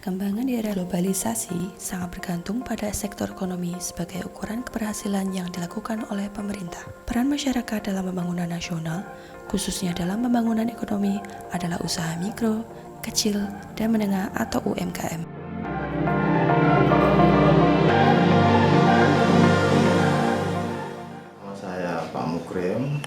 Perkembangan di era globalisasi sangat bergantung pada sektor ekonomi sebagai ukuran keberhasilan yang dilakukan oleh pemerintah. Peran masyarakat dalam pembangunan nasional, khususnya dalam pembangunan ekonomi, adalah usaha mikro, kecil, dan menengah atau UMKM. Saya Pak Mukrim,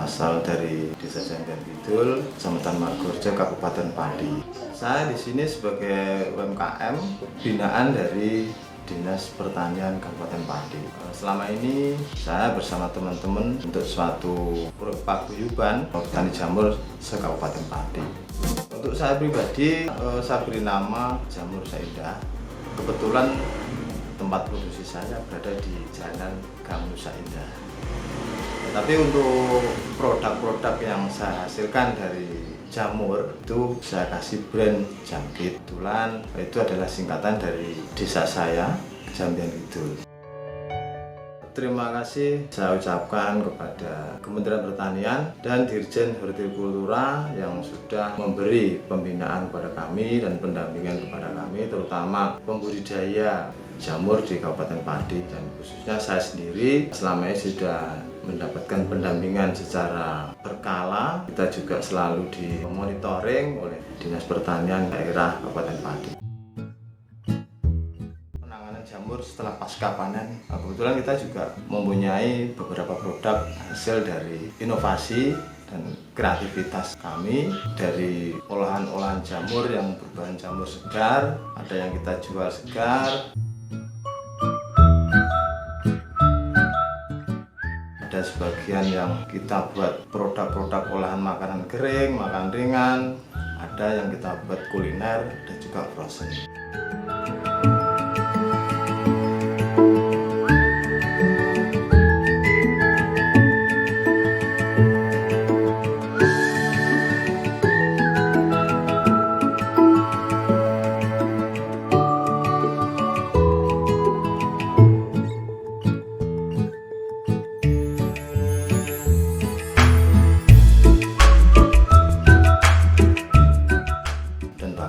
asal dari Desa Jambian Kidul, Kecamatan Margorejo, Kabupaten Pati. Saya di sini sebagai UMKM binaan dari Dinas Pertanian Kabupaten Pati. Selama ini saya bersama teman-teman untuk suatu paguyuban petani jamur se-Kabupaten Pati. Untuk saya pribadi, saya beri nama Jamur Saidah. Kebetulan tempat produksi saya berada di Jalan Gang Nusa Indah. Tapi untuk produk-produk yang saya hasilkan dari jamur itu saya kasih brand Jamkid. Kebetulan itu adalah singkatan dari desa saya, Jambian Kidul. Terima kasih saya ucapkan kepada Kementerian Pertanian dan Dirjen Hortikultura yang sudah memberi pembinaan kepada kami dan pendampingan kepada kami, terutama pembudidaya jamur di Kabupaten Pati, dan khususnya saya sendiri selama ini sudah mendapatkan pendampingan secara berkala. Kita juga selalu dimonitoring oleh Dinas Pertanian daerah Kabupaten Pati. Penanganan jamur setelah pasca panen, kebetulan kita juga mempunyai beberapa produk hasil dari inovasi dan kreativitas kami dari olahan-olahan jamur yang berbahan jamur segar, ada yang kita jual segar, ada sebagian yang kita buat produk-produk olahan makanan kering, makan ringan, ada yang kita buat kuliner dan juga frozen.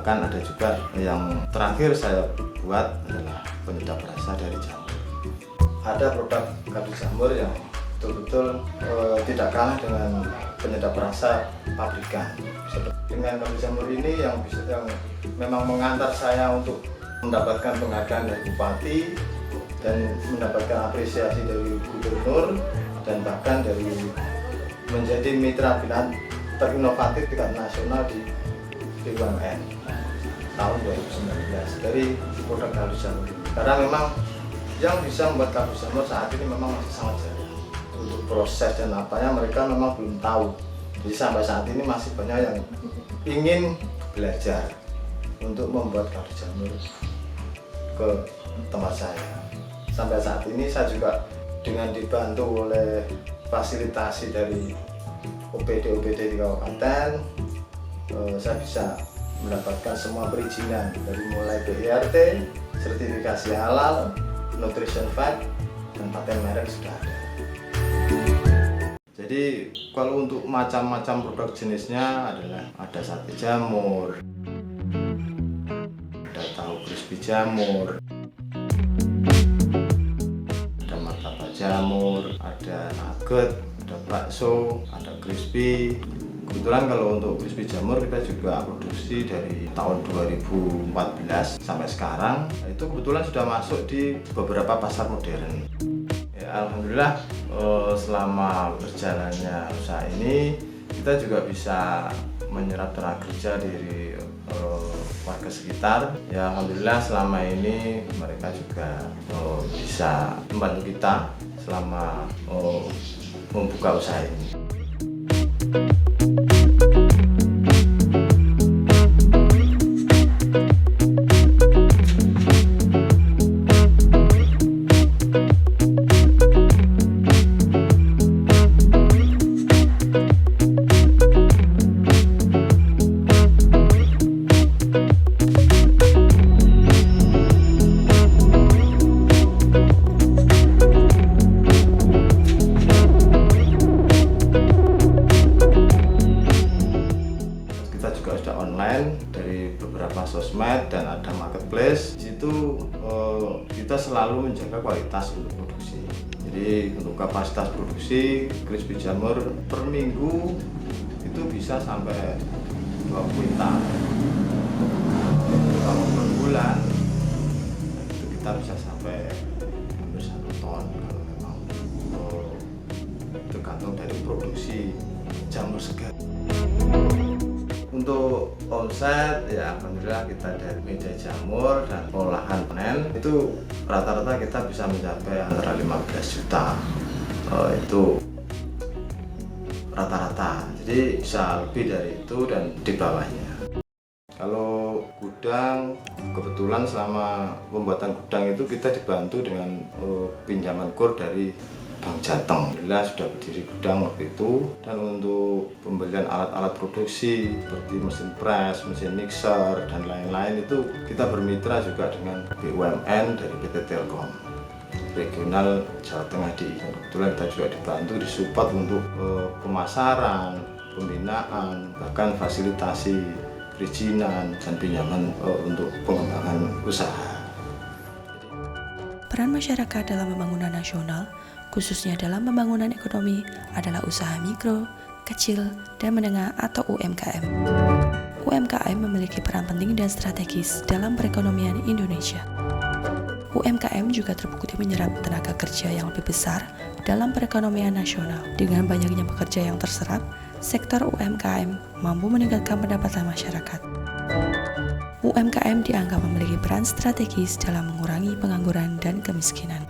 Bahkan ada juga yang terakhir saya buat adalah penyedap rasa dari jamur. Ada produk kadu jamur yang betul-betul tidak kalah dengan penyedap rasa pabrikan. Dengan kadu jamur ini yang memang mengantar saya untuk mendapatkan penghargaan dari Bupati dan mendapatkan apresiasi dari Gubernur dan bahkan dari menjadi mitra binaan terinovatif tingkat nasional di BUMN tahun 2019 dari produk kadu jamur. Karena memang yang bisa membuat kadu jamur saat ini memang masih sangat jarang. Untuk proses dan apanya mereka memang belum tahu. Jadi sampai saat ini masih banyak yang ingin belajar untuk membuat kadu jamur ke tempat saya. Sampai saat ini saya juga dengan dibantu oleh fasilitasi dari OPD di kabupaten, saya bisa mendapatkan semua perizinan dari mulai BIRT, sertifikasi halal, nutrition fact, dan paten merek sudah ada. Jadi kalau untuk macam-macam produk jenisnya adalah ada sate jamur, ada tahu crispy jamur, ada martabak jamur, ada nugget, ada bakso, ada crispy. Kebetulan kalau untuk crispy jamur kita juga produksi dari tahun 2014 sampai sekarang. Itu kebetulan sudah masuk di beberapa pasar modern. Ya, alhamdulillah selama berjalannya usaha ini kita juga bisa menyerap tenaga kerja dari warga sekitar. Ya, alhamdulillah selama ini mereka juga bisa membantu kita selama membuka usaha ini. marketplace. Di situ kita selalu menjaga kualitas untuk produksi. Jadi untuk kapasitas produksi crispy jamur per minggu itu bisa sampai 2 kuintal. Kalau per bulan itu kita bisa sampai hampir 1 ton kalau memang tergantung dari produksi jamur segar. Untuk omset ya alhamdulillah kita dari media jamur dan olahan panen itu rata-rata kita bisa mencapai antara 15 juta. Itu rata-rata, jadi bisa lebih dari itu dan di bawahnya. Kalau gudang, kebetulan selama pembuatan gudang itu kita dibantu dengan pinjaman kur dari Bank Jateng. Alhamdulillah sudah berdiri gudang waktu itu, dan untuk pembelian alat-alat produksi seperti mesin press, mesin mixer dan lain-lain itu kita bermitra juga dengan BUMN dari PT Telkom regional Jawa Tengah di. Kebetulan kita juga dibantu disupport untuk pemasaran, pembinaan, bahkan fasilitasi perizinan dan pinjaman untuk pengembangan usaha. Peran masyarakat dalam pembangunan nasional, khususnya dalam pembangunan ekonomi, adalah usaha mikro, kecil, dan menengah atau UMKM. UMKM memiliki peran penting dan strategis dalam perekonomian Indonesia. UMKM juga terbukti menyerap tenaga kerja yang lebih besar dalam perekonomian nasional. Dengan banyaknya pekerja yang terserap, sektor UMKM mampu meningkatkan pendapatan masyarakat. UMKM dianggap memiliki peran strategis dalam mengurangi pengangguran dan kemiskinan.